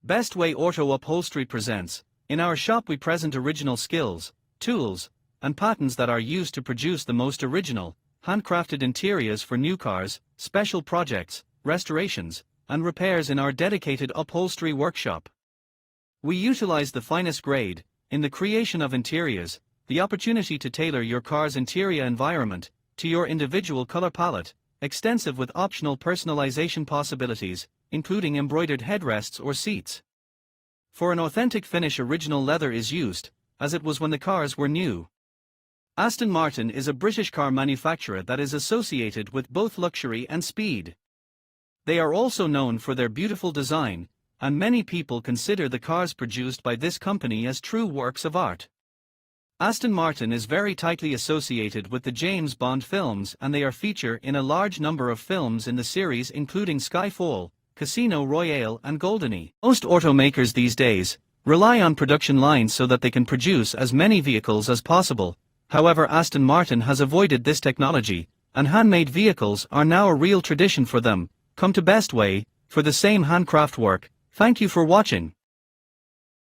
Best Way Auto Upholstery presents. In our shop we present original skills, tools, and patents that are used to produce the most original, handcrafted interiors for new cars, special projects, restorations, and repairs in our dedicated upholstery workshop. We utilize the finest grade in the creation of interiors, the opportunity to tailor your car's interior environment to your individual color palette, extensive with optional personalization possibilities, including embroidered headrests or seats. For an authentic finish, original leather is used, as it was when the cars were new. Aston Martin is a British car manufacturer that is associated with both luxury and speed. They are also known for their beautiful design, and many people consider the cars produced by this company as true works of art. Aston Martin is very tightly associated with the James Bond films, and they are featured in a large number of films in the series, including Skyfall, Casino Royale, and GoldenEye. Most automakers these days rely on production lines so that they can produce as many vehicles as possible. However, Aston Martin has avoided this technology, and handmade vehicles are now a real tradition for them. Come to Best Way for the same handcraft work. Thank you for watching.